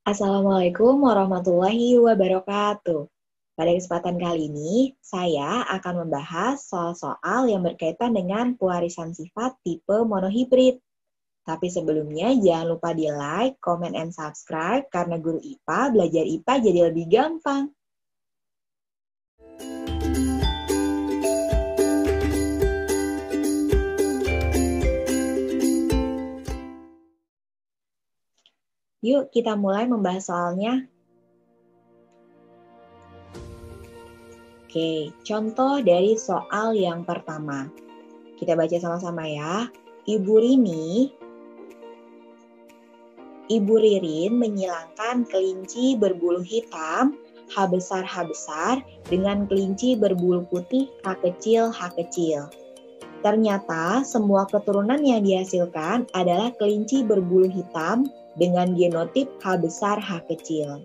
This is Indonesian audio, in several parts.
Assalamualaikum warahmatullahi wabarakatuh. Pada kesempatan kali ini, saya akan membahas soal-soal yang berkaitan dengan pewarisan sifat tipe monohibrid. Tapi sebelumnya, jangan lupa di like, comment, and subscribe karena guru IPA belajar IPA jadi lebih gampang. Yuk, kita mulai membahas soalnya. Oke, contoh dari soal yang pertama. Kita baca sama-sama ya. Ibu Ririn menyilangkan kelinci berbulu hitam H besar dengan kelinci berbulu putih H kecil. Ternyata semua keturunan yang dihasilkan adalah kelinci berbulu hitam dengan genotip H besar H kecil.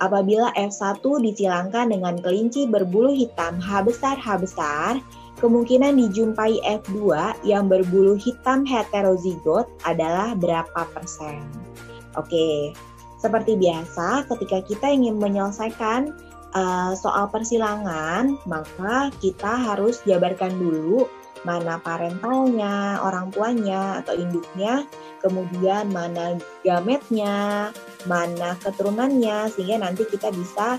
Apabila F1 disilangkan dengan kelinci berbulu hitam H besar, kemungkinan dijumpai F2 yang berbulu hitam heterozigot adalah berapa persen? Oke, seperti biasa ketika kita ingin menyelesaikan soal persilangan, maka kita harus jabarkan dulu mana parentalnya, orang tuanya atau induknya, kemudian mana gametnya, mana keturunannya, sehingga nanti kita bisa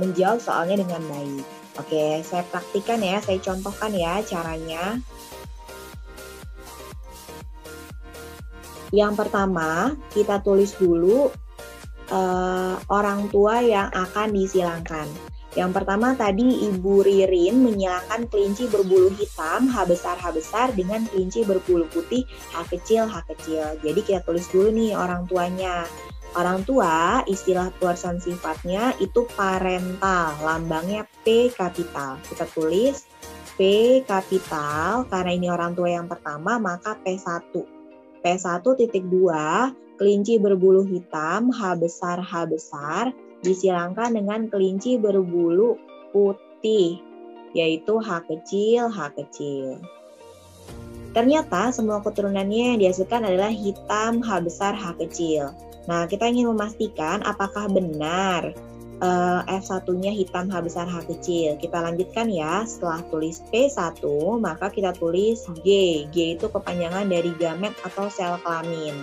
menjawab soalnya dengan baik. Oke, saya praktikan ya, saya contohkan ya caranya. Yang pertama, kita tulis dulu orang tua yang akan disilangkan. Yang pertama tadi Ibu Ririn menyilangkan kelinci berbulu hitam H besar dengan kelinci berbulu putih H kecil. Jadi kita tulis dulu nih orang tuanya. Orang tua istilah pewarisan sifatnya itu parental, lambangnya P kapital. Kita tulis P kapital karena ini orang tua yang pertama maka P1. P1.2 kelinci berbulu hitam H besar disilangkan dengan kelinci berbulu putih, yaitu H kecil. Ternyata semua keturunannya yang dihasilkan adalah hitam H besar H kecil. Nah, kita ingin memastikan apakah benar F1-nya hitam H besar H kecil. Kita lanjutkan ya, setelah tulis P1, maka kita tulis G. G itu kepanjangan dari gamet atau sel kelamin.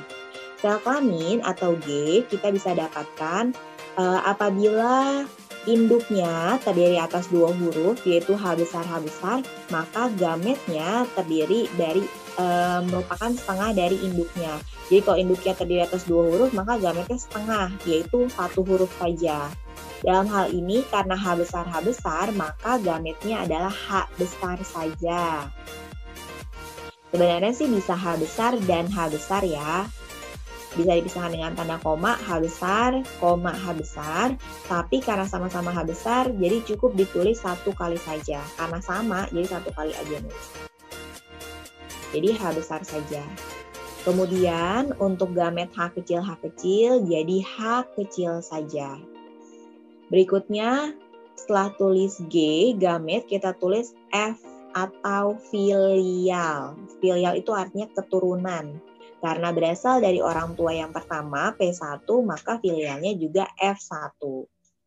Sel kelamin atau G kita bisa dapatkan apabila induknya terdiri atas dua huruf yaitu H besar, maka gametnya terdiri dari merupakan setengah dari induknya. Jadi kalau induknya terdiri atas dua huruf maka gametnya setengah yaitu satu huruf saja. Dalam hal ini karena H besar maka gametnya adalah H besar saja. Sebenarnya sih bisa H besar dan H besar ya. Bisa dipisahkan dengan tanda koma H besar, tapi karena sama-sama H besar, jadi cukup ditulis satu kali saja. Karena sama, jadi satu kali aja nulis. Jadi H besar saja. Kemudian untuk gamet H kecil, jadi H kecil saja. Berikutnya, setelah tulis G, gamet, kita tulis F atau filial. Filial itu artinya keturunan. Karena berasal dari orang tua yang pertama, P1, maka filialnya juga F1.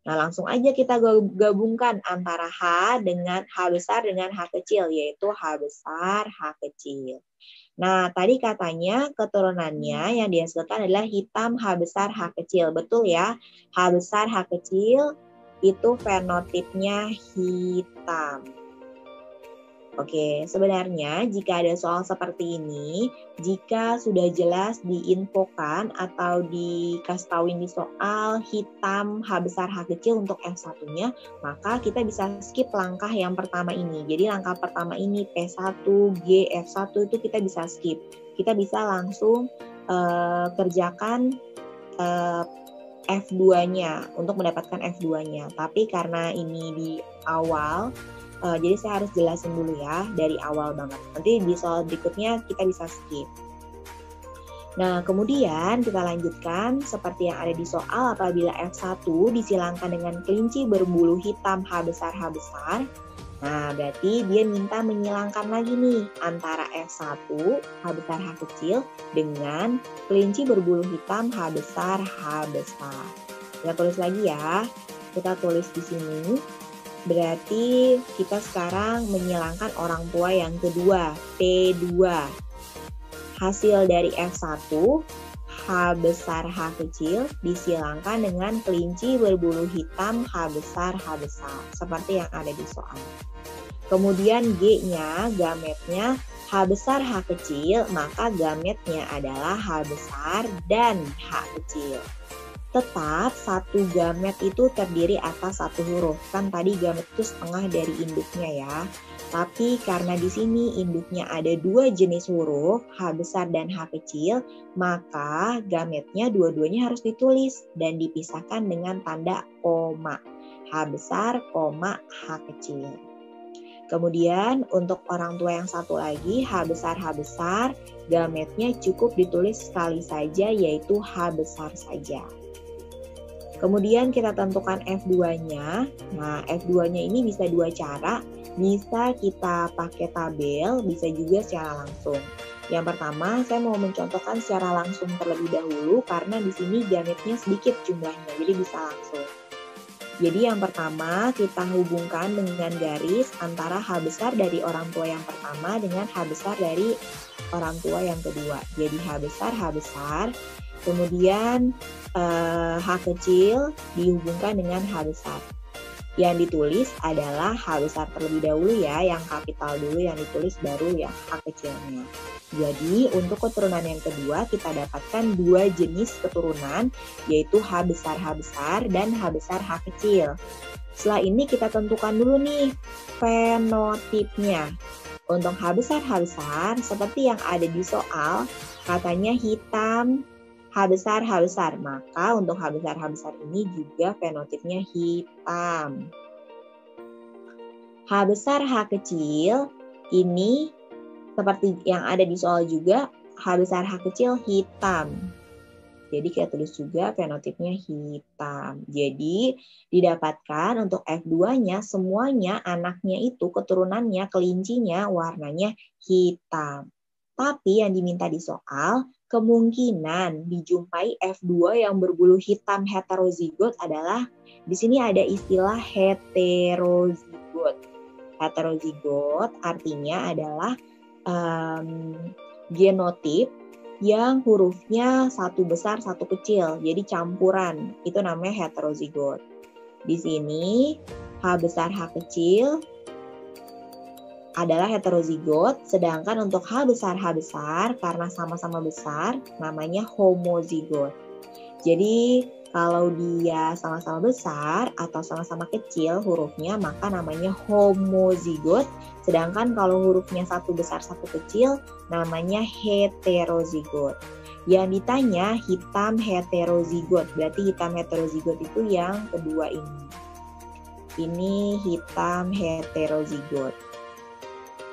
Nah, langsung aja kita gabungkan antara H dengan H besar dengan H kecil, yaitu H besar, H kecil. Nah, tadi katanya keturunannya yang dihasilkan adalah hitam H besar, H kecil. Betul ya? H besar, H kecil itu fenotipnya hitam. Oke, sebenarnya jika ada soal seperti ini, jika sudah jelas diinfokan atau dikasih tauin di soal hitam H besar H kecil untuk F1-nya, maka kita bisa skip langkah yang pertama ini. Jadi langkah pertama ini P1, G, F1 itu kita bisa skip. Kita bisa langsung kerjakan F2-nya untuk mendapatkan F2-nya. Tapi karena ini di awal, jadi saya harus jelasin dulu ya dari awal banget. Nanti di soal berikutnya kita bisa skip. Nah, kemudian kita lanjutkan seperti yang ada di soal apabila F1 disilangkan dengan kelinci berbulu hitam H besar, Nah, berarti dia minta menyilangkan lagi nih antara F1, H besar H kecil, dengan kelinci berbulu hitam H besar H besar. Kita tulis lagi ya. Kita tulis di sini. Berarti kita sekarang menyilangkan orang tua yang kedua, P2. Hasil dari F1, H besar H kecil disilangkan dengan kelinci berbulu hitam H besar H besar, seperti yang ada di soal. Kemudian G-nya, gametnya H besar H kecil, maka gametnya adalah H besar dan H kecil. Tetap satu gamet itu terdiri atas satu huruf. Kan tadi gamet itu setengah dari induknya ya. Tapi karena di sini induknya ada dua jenis huruf, H besar dan H kecil, maka gametnya dua-duanya harus ditulis dan dipisahkan dengan tanda koma. H besar, koma, H kecil. Kemudian untuk orang tua yang satu lagi, H besar, gametnya cukup ditulis sekali saja, yaitu H besar saja. Kemudian kita tentukan F2-nya. Nah, F2-nya ini bisa dua cara. Bisa kita pakai tabel, bisa juga secara langsung. Yang pertama, saya mau mencontohkan secara langsung terlebih dahulu, karena di sini gametnya sedikit jumlahnya, jadi bisa langsung. Jadi yang pertama kita hubungkan dengan garis antara H besar dari orang tua yang pertama dengan H besar dari orang tua yang kedua. Jadi H besar, kemudian H kecil dihubungkan dengan H besar. Yang ditulis adalah H besar terlebih dahulu ya, yang kapital dulu yang ditulis baru yang H kecilnya. Jadi untuk keturunan yang kedua kita dapatkan dua jenis keturunan, yaitu H besar dan H besar H kecil. Setelah ini kita tentukan dulu nih fenotipnya. Untuk H besar seperti yang ada di soal, katanya hitam, H besar, maka untuk H besar ini juga fenotipnya hitam. H besar H kecil ini seperti yang ada di soal juga, H besar H kecil hitam. Jadi kita tulis juga fenotipnya hitam. Jadi didapatkan untuk F2-nya semuanya anaknya itu keturunannya kelincinya warnanya hitam. Tapi yang diminta di soal kemungkinan dijumpai F2 yang berbulu hitam heterozigot adalah di sini ada istilah heterozigot. Heterozigot artinya adalah genotip yang hurufnya satu besar satu kecil, jadi campuran, itu namanya heterozigot. Di sini H besar H kecil adalah heterozigot, sedangkan untuk H besar karena sama-sama besar namanya homozigot. Jadi kalau dia sama-sama besar atau sama-sama kecil hurufnya maka namanya homozigot, sedangkan kalau hurufnya satu besar satu kecil namanya heterozigot. Yang ditanya hitam heterozigot, berarti hitam heterozigot itu yang kedua ini. Ini hitam heterozigot.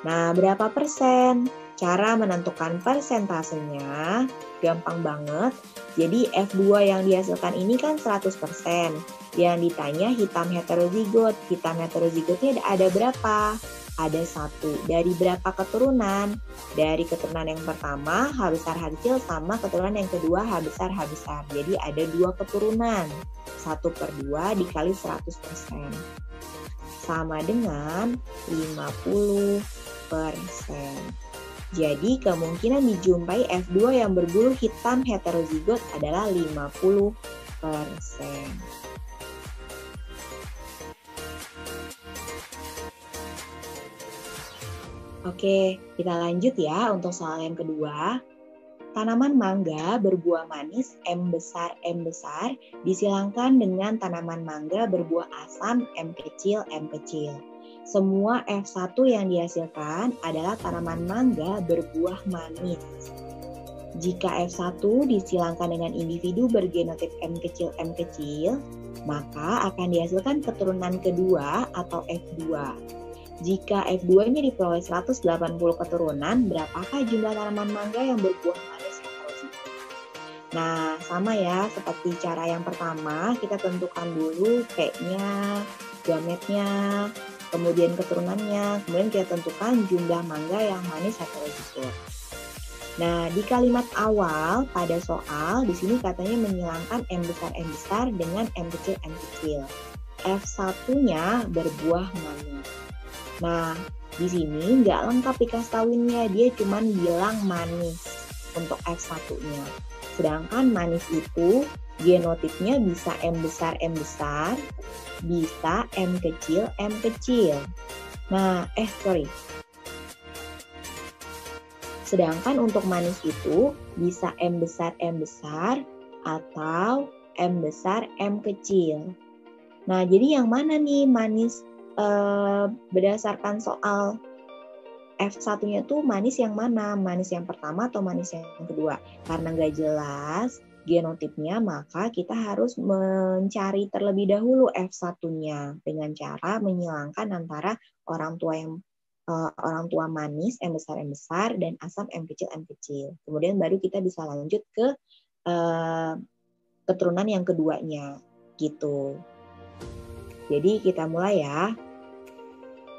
Nah, berapa persen? Cara menentukan persentasenya gampang banget. Jadi F2 yang dihasilkan ini kan 100%. Yang ditanya hitam heterozigot. Hitam heterozigotnya ada berapa? Ada 1. Dari berapa keturunan? Dari keturunan yang pertama H besar H kecil sama keturunan yang kedua H besar H besar. Jadi ada 2 keturunan. 1/2 dikali 100%. Sama dengan 50%. Jadi kemungkinan dijumpai F2 yang berbulu hitam heterozigot adalah 50%. Oke, kita lanjut ya untuk soal yang kedua. Tanaman mangga berbuah manis M besar disilangkan dengan tanaman mangga berbuah asam M kecil. Semua F1 yang dihasilkan adalah tanaman mangga berbuah manis. Jika F1 disilangkan dengan individu bergenotip M kecil, maka akan dihasilkan keturunan kedua atau F2. Jika F2-nya diperoleh 180 keturunan, berapakah jumlah tanaman mangga yang berbuah manis heterozigot? Nah, sama ya, seperti cara yang pertama, kita tentukan dulu P-nya, gametnya, kemudian keturunannya, kemudian kita tentukan jumlah mangga yang manis heterozigot. Nah, di kalimat awal pada soal, di sini katanya menyilangkan M besar dengan M kecil. F1-nya berbuah manis. Nah, di sini nggak lengkap dikasih tauinnya, dia cuma bilang manis untuk F1-nya. Sedangkan manis itu genotipnya bisa M besar, bisa M kecil. Nah, Sedangkan untuk manis itu bisa M besar atau M besar, M kecil. Nah, jadi yang mana nih manis berdasarkan soal F1-nya tuh manis yang mana? Manis yang pertama atau manis yang kedua? Karena nggak jelas genotipnya, maka kita harus mencari terlebih dahulu F1-nya dengan cara menyilangkan antara orang tua manis M besar dan asam M kecil. Kemudian baru kita bisa lanjut ke keturunan yang keduanya gitu. Jadi kita mulai ya.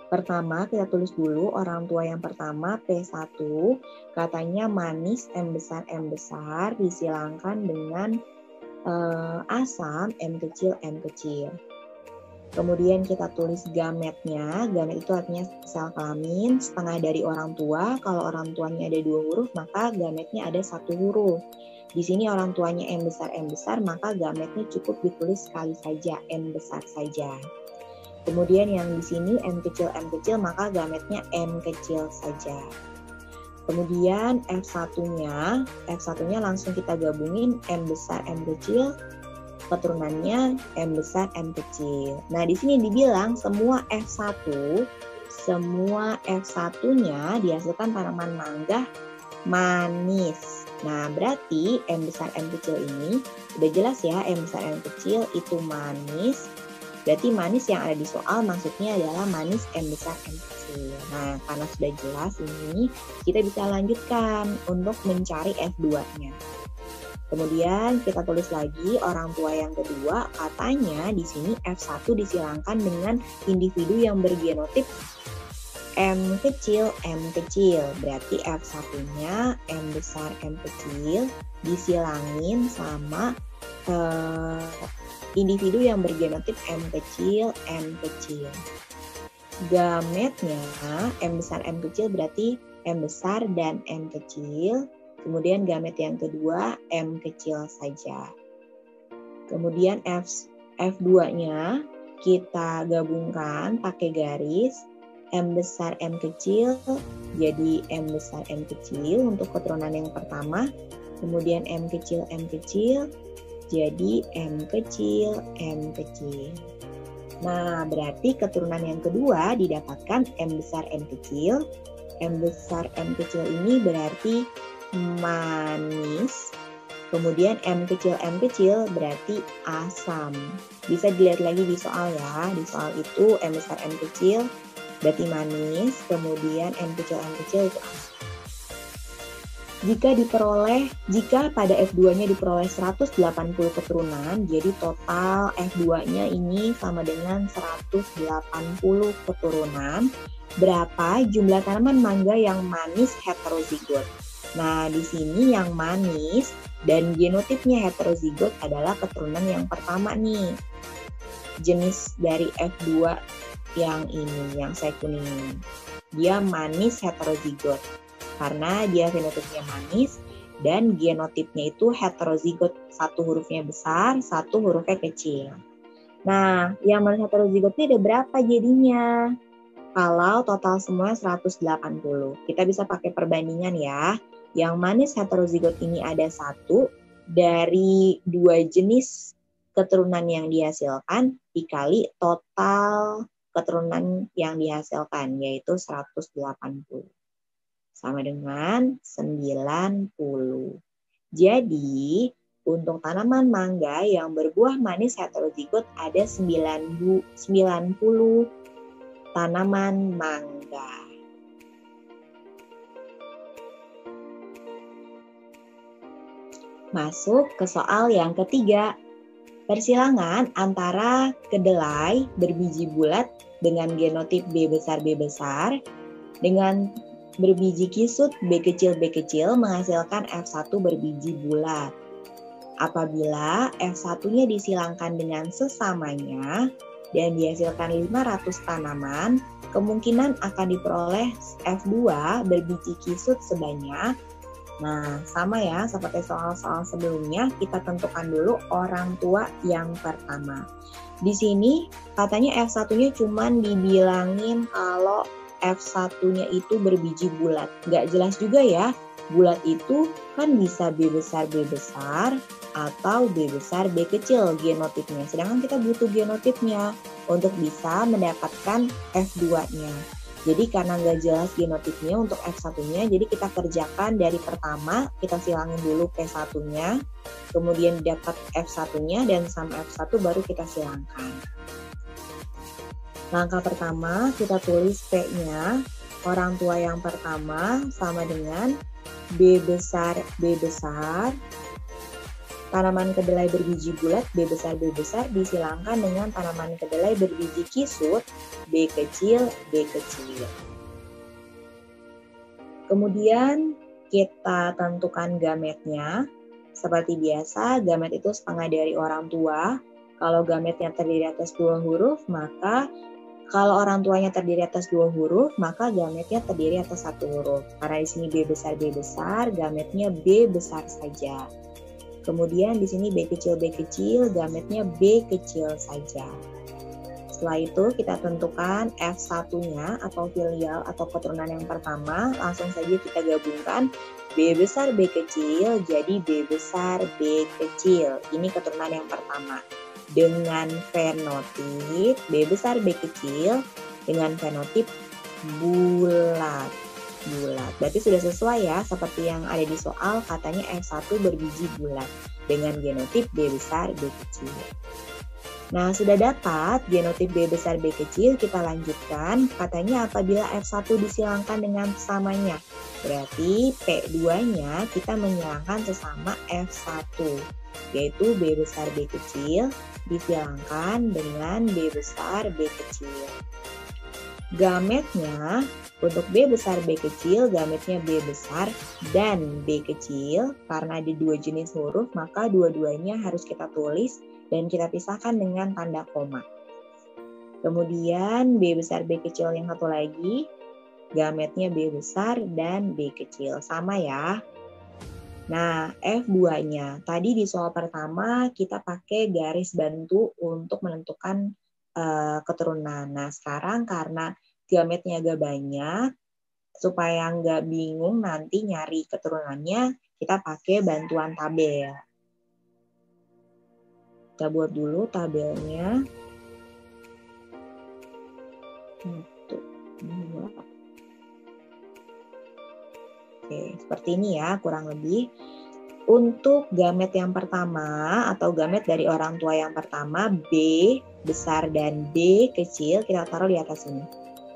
Pertama kita tulis dulu orang tua yang pertama P1, katanya manis M besar disilangkan dengan asam M kecil. Kemudian kita tulis gametnya, gamet itu artinya sel kelamin, setengah dari orang tua, kalau orang tuanya ada 2 huruf maka gametnya ada 1 huruf. Di sini orang tuanya M besar, maka gametnya cukup ditulis sekali saja, M besar saja. Kemudian yang di sini M kecil, maka gametnya M kecil saja. Kemudian F1-nya langsung kita gabungin M besar, M kecil, keturunannya M besar, M kecil. Nah, di sini dibilang semua F1-nya dihasilkan tanaman mangga manis. Nah, berarti M besar, M kecil ini udah jelas ya, M besar, M kecil itu manis. Berarti manis yang ada di soal maksudnya adalah manis M besar, M kecil. Nah, karena sudah jelas ini, kita bisa lanjutkan untuk mencari F2-nya. Kemudian kita tulis lagi orang tua yang kedua, katanya di sini F1 disilangkan dengan individu yang bergenotip M kecil. Berarti F1-nya M besar, M kecil disilangin sama individu yang bergenotip M kecil. Gametnya M besar, M kecil berarti M besar dan M kecil. Kemudian gamet yang kedua M kecil saja. Kemudian F2-nya kita gabungkan pakai garis M besar, M kecil jadi M besar, M kecil untuk keturunan yang pertama. Kemudian M kecil jadi M kecil. Nah, berarti keturunan yang kedua didapatkan M besar, M kecil. M besar, M kecil ini berarti manis. Kemudian M kecil berarti asam. Bisa dilihat lagi di soal ya. Di soal itu M besar, M kecil berarti manis. Kemudian M kecil itu asam. Jika pada F2-nya diperoleh 180 keturunan, jadi total F2-nya ini sama dengan 180 keturunan. Berapa jumlah tanaman mangga yang manis heterozigot? Nah, di sini yang manis dan genotipnya heterozigot adalah keturunan yang pertama nih. Jenis dari F2 yang ini, yang saya kuningin. Dia manis heterozigot. Karena dia fenotipnya manis dan genotipnya itu heterozigot, 1 hurufnya besar, 1 hurufnya kecil. Nah, yang manis heterozigot ini ada berapa jadinya? Kalau total semua 180. Kita bisa pakai perbandingan ya. Yang manis heterozigot ini ada 1 dari 2 jenis keturunan yang dihasilkan dikali total keturunan yang dihasilkan, yaitu 180. Sama dengan 90. Jadi, untuk tanaman mangga yang berbuah manis heterozigot ada 90 tanaman mangga. Masuk ke soal yang ketiga. Persilangan antara kedelai berbiji bulat dengan genotip B besar dengan berbiji kisut B kecil menghasilkan F1 berbiji bulat. Apabila F1-nya disilangkan dengan sesamanya dan dihasilkan 500 tanaman, kemungkinan akan diperoleh F2 berbiji kisut sebanyak. Nah, sama ya seperti soal-soal sebelumnya, kita tentukan dulu orang tua yang pertama. Di sini katanya F1-nya cuma dibilangin kalau F1-nya itu berbiji bulat. Nggak jelas juga ya, bulat itu kan bisa B besar atau B besar B kecil genotipnya. Sedangkan kita butuh genotipnya untuk bisa mendapatkan F2-nya. Jadi karena nggak jelas genotipnya untuk F1-nya, jadi kita kerjakan dari pertama, kita silangin dulu P1-nya, kemudian dapat F1-nya, dan sama F1 baru kita silangkan. Langkah pertama, kita tulis P-nya, orang tua yang pertama sama dengan B besar, tanaman kedelai berbiji bulat B besar disilangkan dengan tanaman kedelai berbiji kisut B kecil. Kemudian kita tentukan gametnya. Seperti biasa, gamet itu setengah dari orang tua. Kalau gametnya terdiri atas 2 huruf, maka kalau orang tuanya terdiri atas 2 huruf, maka gametnya terdiri atas 1 huruf. Karena di sini B besar, gametnya B besar saja. Kemudian di sini B kecil, gametnya B kecil saja. Setelah itu kita tentukan F1-nya atau filial atau keturunan yang pertama. Langsung saja kita gabungkan B besar B kecil jadi B besar B kecil. Ini keturunan yang pertama. Dengan fenotip B besar B kecil dengan fenotip bulat. Berarti sudah sesuai ya, seperti yang ada di soal, katanya F1 berbiji bulat dengan genotip B besar B kecil. Nah, sudah dapat genotip B besar B kecil, kita lanjutkan. Katanya apabila F1 disilangkan dengan sesamanya, berarti P2-nya kita menyilangkan sesama F1, yaitu B besar B kecil disilangkan dengan B besar B kecil. Gametnya untuk B besar B kecil, gametnya B besar dan B kecil. Karena ada 2 jenis huruf, maka dua-duanya harus kita tulis dan kita pisahkan dengan tanda koma. Kemudian B besar B kecil yang satu lagi, gametnya B besar dan B kecil. Sama ya. Nah, F2-nya. Tadi di soal pertama kita pakai garis bantu untuk menentukan keturunan. Nah, sekarang karena gametnya agak banyak, supaya nggak bingung nanti nyari keturunannya, kita pakai bantuan tabel. Kita buat dulu tabelnya. 1, 2. Oke, seperti ini ya kurang lebih. Untuk gamet yang pertama atau gamet dari orang tua yang pertama, B besar dan B kecil, kita taruh di atas ini.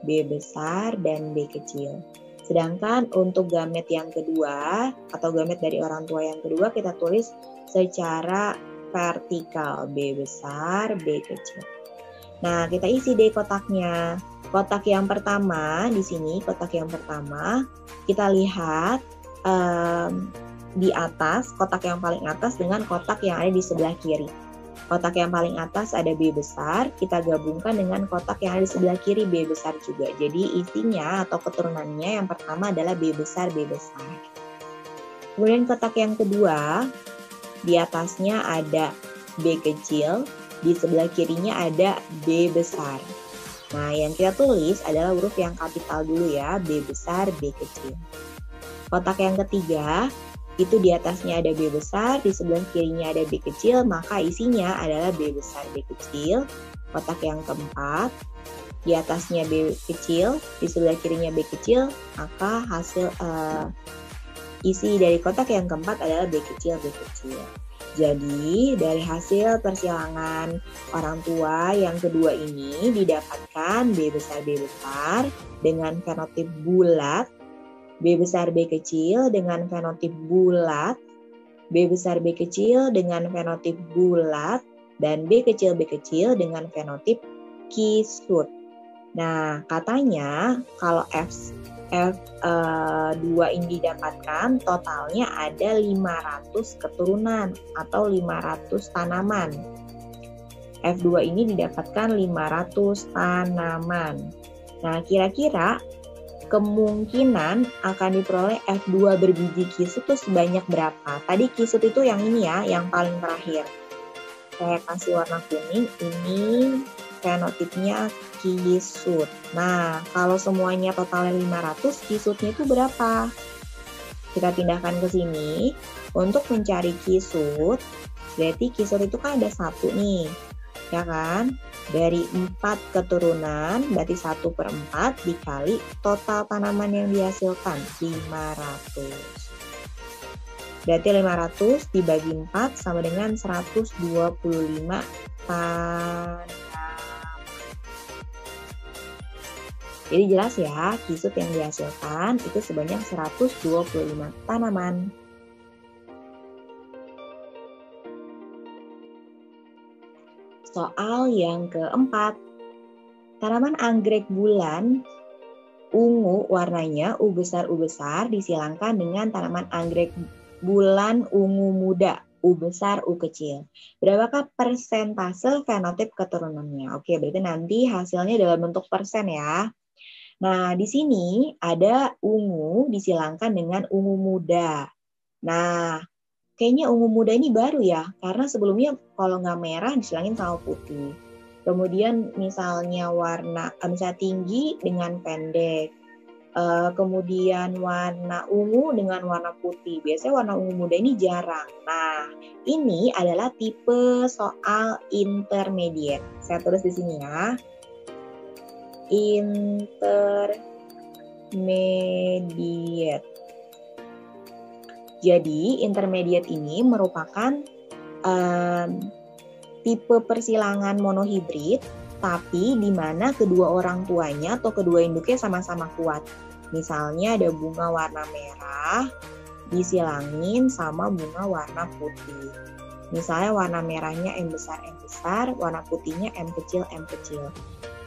B besar dan B kecil. Sedangkan untuk gamet yang kedua atau gamet dari orang tua yang kedua, kita tulis secara vertikal. B besar, B kecil. Nah, kita isi deh kotaknya. Kotak yang pertama, di sini kotak yang pertama, kita lihat di atas, kotak yang paling atas dengan kotak yang ada di sebelah kiri. Kotak yang paling atas ada B besar, kita gabungkan dengan kotak yang ada di sebelah kiri B besar juga. Jadi isinya atau keturunannya yang pertama adalah B besar. Kemudian kotak yang kedua, di atasnya ada B kecil, di sebelah kirinya ada B besar. Nah, yang kita tulis adalah huruf yang kapital dulu ya, B besar, B kecil. Kotak yang ketiga, itu di atasnya ada B besar, di sebelah kirinya ada B kecil, maka isinya adalah B besar, B kecil. Kotak yang keempat, di atasnya B kecil, di sebelah kirinya B kecil, maka hasil isi dari kotak yang keempat adalah B kecil. Jadi, dari hasil persilangan orang tua yang kedua ini didapatkan B besar dengan fenotip bulat, B besar B kecil dengan fenotip bulat, B besar B kecil dengan fenotip bulat, dan B kecil dengan fenotip kisut. Nah, katanya kalau F2 ini didapatkan, totalnya ada 500 keturunan atau 500 tanaman. F2 ini didapatkan 500 tanaman. Nah, kira-kira kemungkinan akan diperoleh F2 berbiji kisut itu sebanyak berapa? Tadi kisut itu yang ini ya, yang paling terakhir. Saya kasih warna kuning, ini fenotipnya kisut. Nah, kalau semuanya totalnya 500, kisutnya itu berapa? Kita pindahkan ke sini. Untuk mencari kisut, berarti kisut itu kan ada 1 nih, ya kan? Dari 4 keturunan, berarti 1/4 dikali total tanaman yang dihasilkan, 500. Berarti 500 dibagi 4 sama dengan 125 tanaman. Jadi jelas ya, kisut yang dihasilkan itu sebanyak 125 tanaman. Soal yang keempat, tanaman anggrek bulan ungu warnanya U besar disilangkan dengan tanaman anggrek bulan ungu muda U besar U kecil. Berapakah persentase fenotip keturunannya? Oke, berarti nanti hasilnya dalam bentuk persen ya. Nah, di sini ada ungu disilangkan dengan ungu muda. Nah, kayaknya ungu muda ini baru ya, karena sebelumnya kalau nggak merah disilangin sama putih. Kemudian misalnya misalnya tinggi dengan pendek. Kemudian warna ungu dengan warna putih. Biasanya warna ungu muda ini jarang. Nah, ini adalah tipe soal intermediate. Saya tulis di sini ya. Intermediate. Jadi, intermediate ini merupakan tipe persilangan monohibrid, tapi di mana kedua orang tuanya atau kedua induknya sama-sama kuat. Misalnya ada bunga warna merah disilangin sama bunga warna putih. Misalnya warna merahnya M besar, warna putihnya M kecil.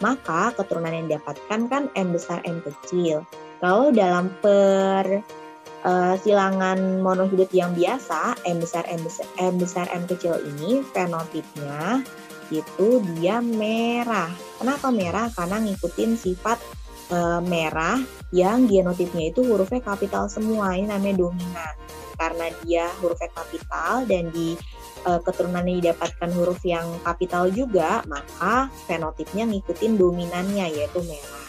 Maka keturunan yang didapatkan kan M besar, M kecil. Kalau dalam silangan monohibrid yang biasa, M besar, M kecil ini fenotipnya itu dia merah. Kenapa merah? Karena ngikutin sifat merah yang genotipnya itu hurufnya kapital semua. Ini namanya dominan. Karena dia hurufnya kapital dan di keturunannya didapatkan huruf yang kapital juga, maka fenotipnya ngikutin dominannya yaitu merah.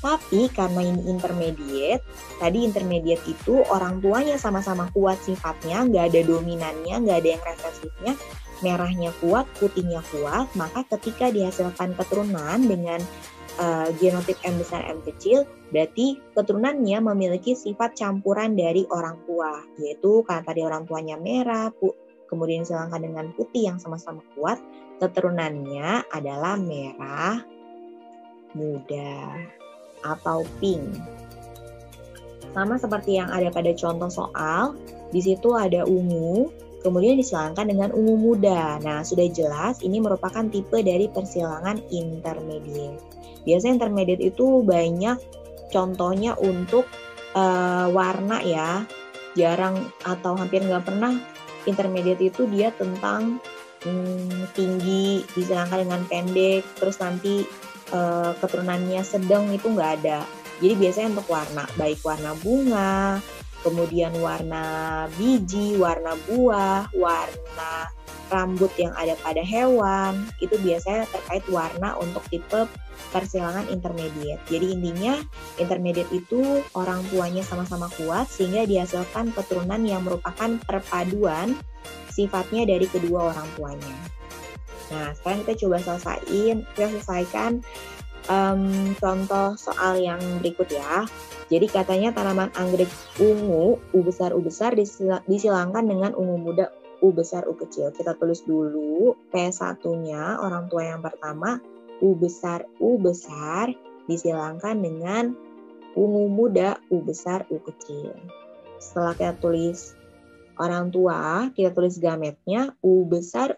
Tapi karena ini intermediate, tadi intermediate itu orang tuanya sama-sama kuat sifatnya, nggak ada dominannya, nggak ada yang resesifnya, merahnya kuat, putihnya kuat, maka ketika dihasilkan keturunan dengan genotip M besar M kecil, berarti keturunannya memiliki sifat campuran dari orang tua, yaitu karena tadi orang tuanya merah, kemudian disilangkan dengan putih yang sama-sama kuat, keturunannya adalah merah muda atau pink. Sama seperti yang ada pada contoh soal, di situ ada ungu, kemudian disilangkan dengan ungu muda. Nah, sudah jelas ini merupakan tipe dari persilangan intermediate. Biasanya intermediate itu banyak contohnya untuk warna ya, jarang atau hampir nggak pernah intermediate itu dia tentang tinggi disilangkan dengan pendek, terus nanti keturunannya sedang itu nggak ada. Jadi biasanya untuk warna, baik warna bunga, kemudian warna biji, warna buah, warna rambut yang ada pada hewan, itu biasanya terkait warna untuk tipe persilangan intermediate. Jadi intinya intermediate itu orang tuanya sama-sama kuat sehingga dihasilkan keturunan yang merupakan perpaduan sifatnya dari kedua orang tuanya. Nah, sekarang kita coba selesaikan contoh soal yang berikut ya. Jadi katanya tanaman anggrek ungu U besar disilangkan dengan ungu muda U besar U kecil. Kita tulis dulu P1-nya orang tua yang pertama U besar disilangkan dengan ungu muda U besar U kecil. Setelah kita tulis orang tua, kita tulis gametnya U besar,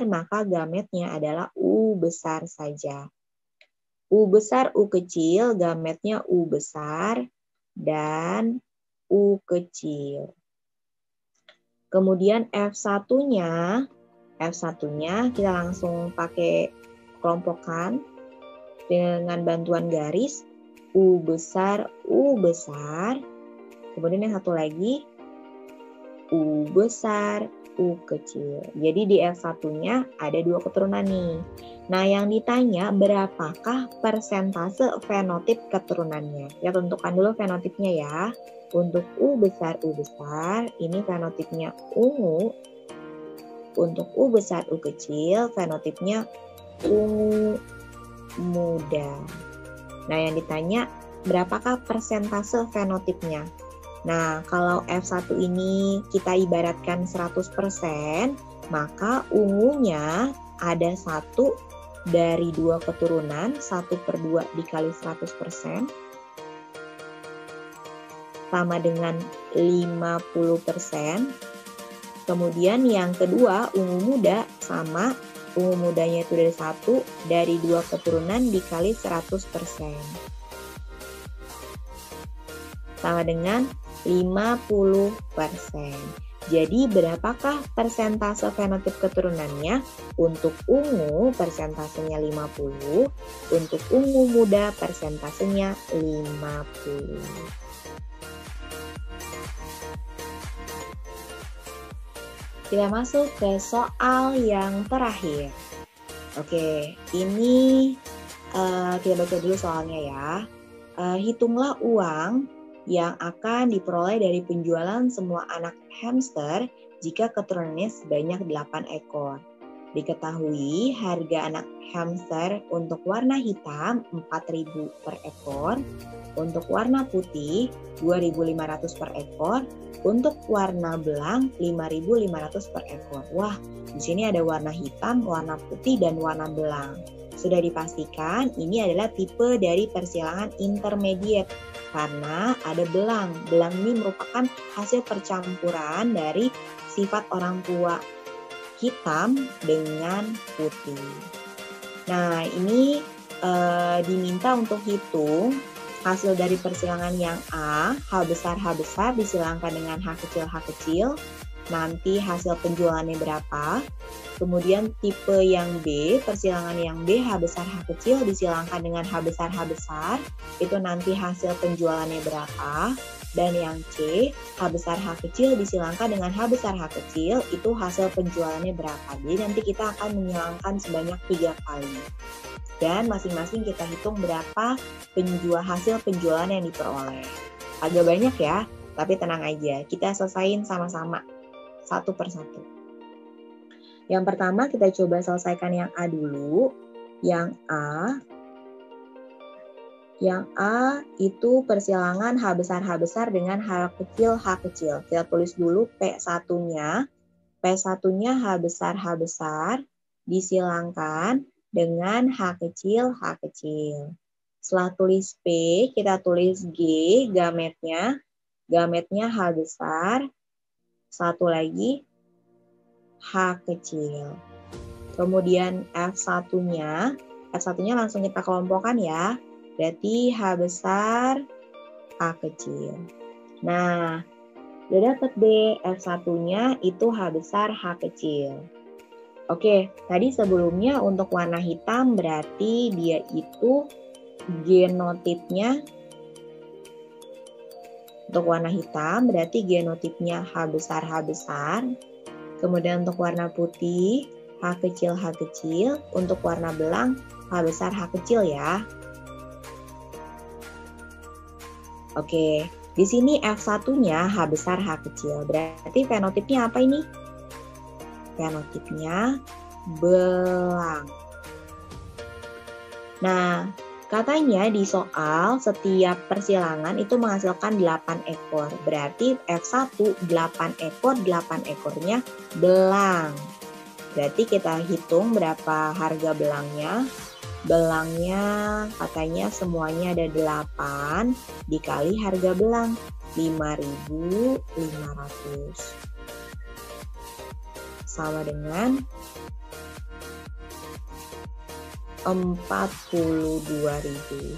maka gametnya adalah U besar saja. U besar, U kecil, gametnya U besar dan U kecil. Kemudian F1-nya kita langsung pakai kelompokan dengan bantuan garis U besar, kemudian yang satu lagi U besar, U kecil. Jadi di F1-nya ada 2 keturunan nih. Nah, yang ditanya berapakah persentase fenotip keturunannya? Ya, tentukan dulu fenotipnya ya. Untuk U besar, ini fenotipnya ungu. Untuk U besar, U kecil, fenotipnya ungu muda. Nah, yang ditanya berapakah persentase fenotipnya? Nah, kalau F1 ini kita ibaratkan 100%, maka ungunya ada 1 dari 2 keturunan, 1/2 dikali 100%, sama dengan 50%. Kemudian yang kedua, ungu muda sama, ungu mudanya itu dari 1 dari 2 keturunan dikali 100%. Sama dengan 50%. Jadi berapakah persentase fenotip keturunannya? Untuk ungu persentasenya 50, untuk ungu muda persentasenya 50. Kita masuk ke soal yang terakhir. Oke, ini kita baca dulu soalnya ya. Hitunglah uang yang akan diperoleh dari penjualan semua anak hamster jika keturunannya sebanyak 8 ekor. Diketahui harga anak hamster untuk warna hitam 4.000 per ekor, untuk warna putih 2.500 per ekor, untuk warna belang 5.500 per ekor. Wah, di sini ada warna hitam, warna putih, dan warna belang. Sudah dipastikan ini adalah tipe dari persilangan intermediate karena ada belang. Belang ini merupakan hasil percampuran dari sifat orang tua hitam dengan putih. Nah, ini diminta untuk hitung hasil dari persilangan yang A, H besar disilangkan dengan H kecil, nanti hasil penjualannya berapa. Kemudian tipe yang B, persilangan yang B, H besar H kecil disilangkan dengan H besar, itu nanti hasil penjualannya berapa. Dan yang C, H besar H kecil disilangkan dengan H besar H kecil, itu hasil penjualannya berapa. Jadi nanti kita akan menyilangkan sebanyak 3 kali. Dan masing-masing kita hitung berapa hasil penjualan yang diperoleh. Agak banyak ya, tapi tenang aja, kita selesain sama-sama, satu persatu. Yang pertama kita coba selesaikan yang A dulu. Yang A itu persilangan H besar dengan H kecil. Kita tulis dulu P1-nya. P1-nya H besar disilangkan dengan H kecil. Setelah tulis P, kita tulis G, gametnya. Gametnya H besar. Satu lagi H kecil. Kemudian F1-nya langsung kita kelompokkan ya. Berarti H besar, H kecil. Nah, udah dapat deh F1-nya itu H besar, H kecil. Oke, tadi sebelumnya untuk warna hitam berarti dia itu genotipnya. Untuk warna hitam berarti genotipnya H besar. Kemudian untuk warna putih, H kecil. Untuk warna belang, H besar, H kecil ya. Oke, di sini F1-nya H besar, H kecil. Berarti fenotipnya apa ini? Fenotipnya belang. Nah, katanya di soal setiap persilangan itu menghasilkan 8 ekor. Berarti F1 8 ekor, 8 ekornya belang. Berarti kita hitung berapa harga belangnya. Belangnya katanya semuanya ada 8 dikali harga belang 5.500. sama dengan 42.000.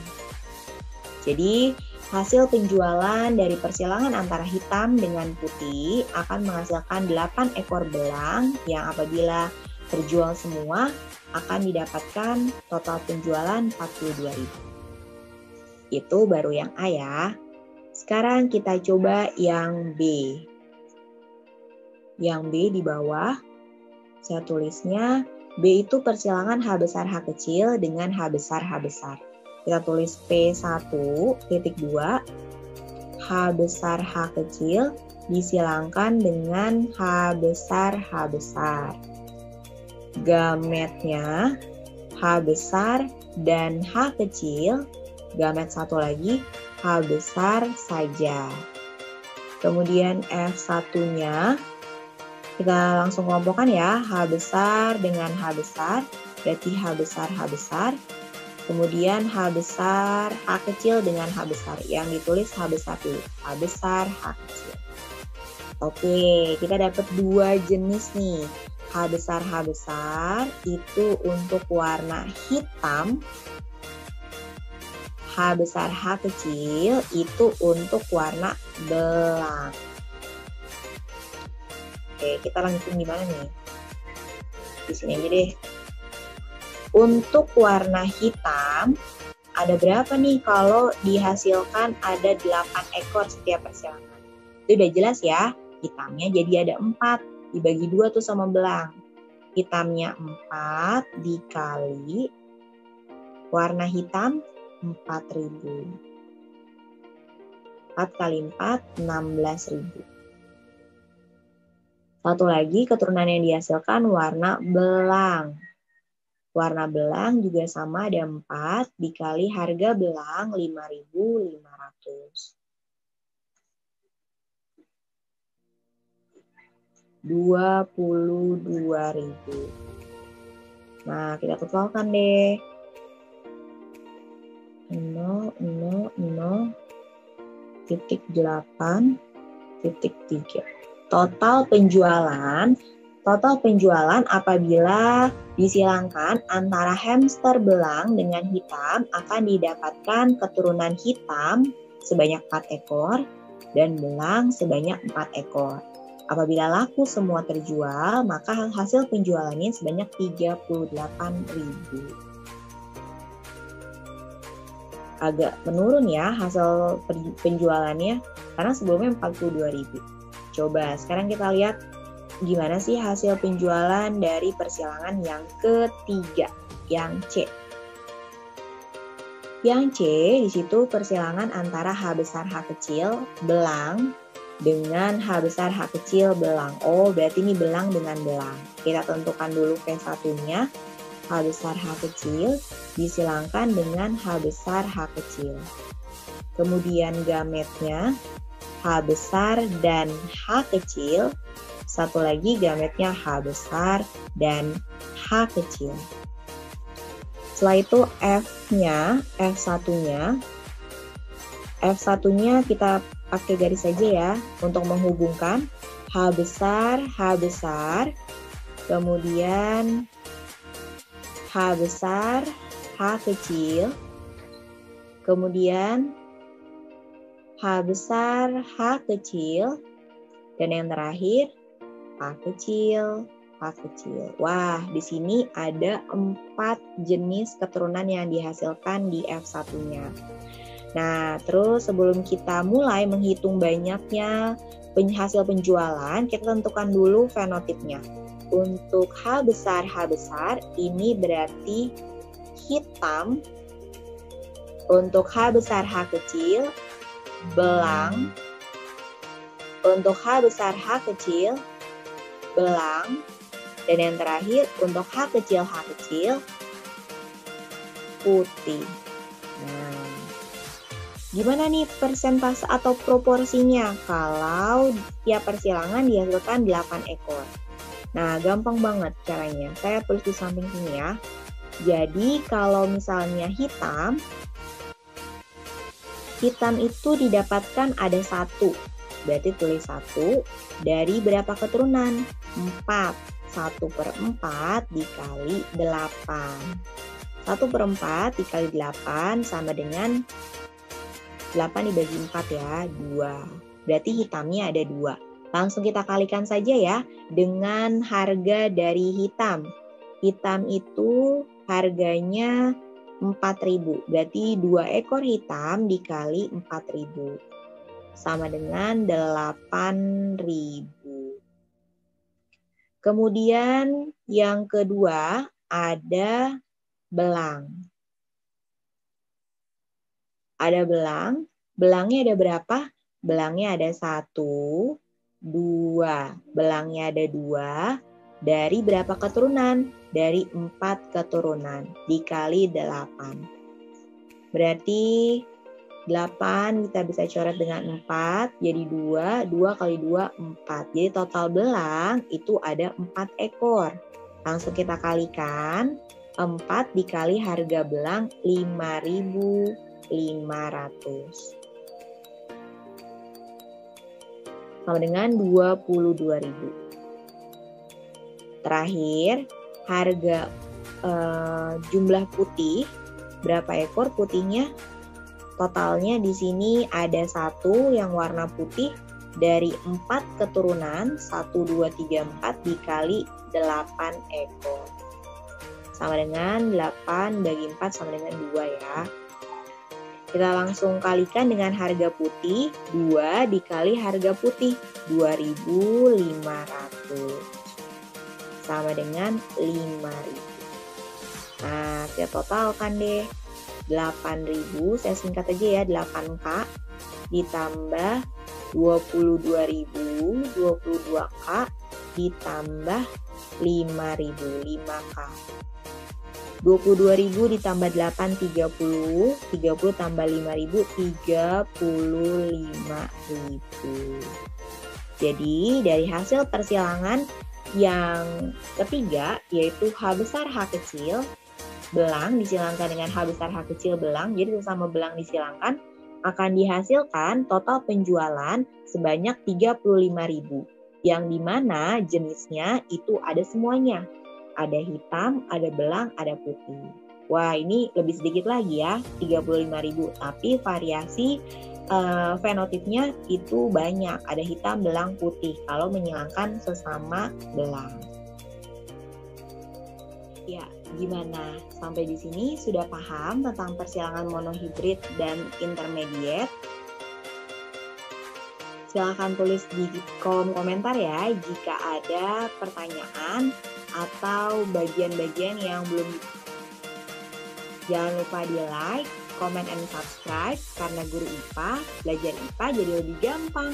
Jadi, hasil penjualan dari persilangan antara hitam dengan putih akan menghasilkan 8 ekor belang yang apabila terjual semua akan didapatkan total penjualan 42.000. Itu baru yang A ya. Sekarang kita coba yang B. Yang B di bawah, saya tulisnya B itu persilangan H besar H kecil dengan H besar H besar. Kita tulis P1.2 H besar H kecil disilangkan dengan H besar H besar. Gametnya H besar dan H kecil, gamet satu lagi H besar saja. Kemudian F1-nya kita langsung kelompokkan ya, H besar dengan H besar, berarti H besar H besar. Kemudian H besar H kecil dengan H besar, yang ditulis H besar dulu, H besar H kecil. Oke, kita dapat dua jenis nih. H besar itu untuk warna hitam. H besar H kecil itu untuk warna belang. Oke, kita lanjutin gimana nih? Di sini aja deh. Untuk warna hitam, ada berapa nih kalau dihasilkan ada 8 ekor setiap persilangan? Itu udah jelas ya, hitamnya jadi ada 4, dibagi 2 tuh sama belang. Hitamnya 4 dikali warna hitam 4.000. 4 kali 4, 16.000. Satu lagi keturunan yang dihasilkan warna belang. Warna belang juga sama, ada 4 dikali harga belang 5.500. 22.000. Nah, kita totalkan deh. 0,0,0,8,3. Total penjualan apabila disilangkan antara hamster belang dengan hitam akan didapatkan keturunan hitam sebanyak 4 ekor dan belang sebanyak 4 ekor. Apabila laku semua terjual, maka hasil penjualannya sebanyak 38.000. Agak menurun ya hasil penjualannya karena sebelumnya 42.000. Coba sekarang kita lihat gimana sih hasil penjualan dari persilangan yang ketiga, yang C. Yang C di situ persilangan antara H besar H kecil belang dengan H besar H kecil belang. Oh, berarti ini belang dengan belang. Kita tentukan dulu P1-nya. H besar H kecil disilangkan dengan H besar H kecil. Kemudian gametnya H besar dan H kecil. Satu lagi gametnya H besar dan H kecil. Setelah itu F1-nya kita pakai garis saja ya untuk menghubungkan H besar, kemudian H besar, H kecil, kemudian H besar, H kecil, dan yang terakhir H kecil, H kecil. Wah, di sini ada 4 jenis keturunan yang dihasilkan di F1-nya. Nah, terus sebelum kita mulai menghitung banyaknya hasil penjualan, kita tentukan dulu fenotipnya. Untuk H besar ini berarti hitam. Untuk H besar H kecil, belang. Untuk H besar H kecil, belang. Dan yang terakhir untuk H kecil, putih. Nah, gimana nih persentase atau proporsinya kalau tiap persilangan dihasilkan 8 ekor? Nah, gampang banget caranya. Saya tulis di samping sini ya. Jadi, kalau misalnya hitam itu didapatkan ada 1. Berarti tulis 1 dari berapa keturunan? 4. 1/4 dikali 8. 1/4 dikali 8 sama dengan 8 dibagi 4 ya, 2. Berarti hitamnya ada 2. Langsung kita kalikan saja ya dengan harga dari hitam. Hitam itu harganya 4.000. Berarti 2 ekor hitam dikali 4.000. Sama dengan 8.000. Kemudian yang kedua ada belang. Ada belang. Belangnya ada berapa? Belangnya ada 1, 2. Belangnya ada 2. Dari berapa keturunan? Dari 4 keturunan. Dikali 8. Berarti 8 kita bisa coret dengan 4, jadi 2, 2 kali 2, 4. Jadi total belang itu ada 4 ekor. Langsung kita kalikan, 4 dikali harga belang 5.500. Sama dengan 22.000. Terakhir, harga jumlah putih, berapa ekor putihnya? Totalnya di sini ada 1 yang warna putih dari 4 keturunan, 1, 2, 3, 4 dikali 8 ekor. Sama dengan 8 bagi 4 sama dengan 2 ya. Kita langsung kalikan dengan harga putih, 2 dikali harga putih, 2.500. Sama dengan 5.000. Nah, kita totalkan deh. 8.000, saya singkat aja ya, 8K ditambah 22.000, 22K ditambah 5.000, 5K. 22.000 ditambah 8, 30, 30 tambah 5.000, 35.000. Jadi dari hasil persilangan yang ketiga, yaitu H besar H kecil, belang disilangkan dengan H besar H kecil belang, jadi sesama belang disilangkan, akan dihasilkan total penjualan sebanyak 35.000, yang dimana jenisnya itu ada semuanya. Ada hitam, ada belang, ada putih. Wah, ini lebih sedikit lagi ya, 35.000, tapi variasi fenotipnya itu banyak, ada hitam, belang, putih kalau menyilangkan sesama belang. Ya, gimana? Sampai di sini sudah paham tentang persilangan monohibrid dan intermediate? Silahkan tulis di kolom komentar ya jika ada pertanyaan atau bagian-bagian yang belum. Jangan lupa di like, comment, and subscribe karena guru IPA, belajar IPA jadi lebih gampang.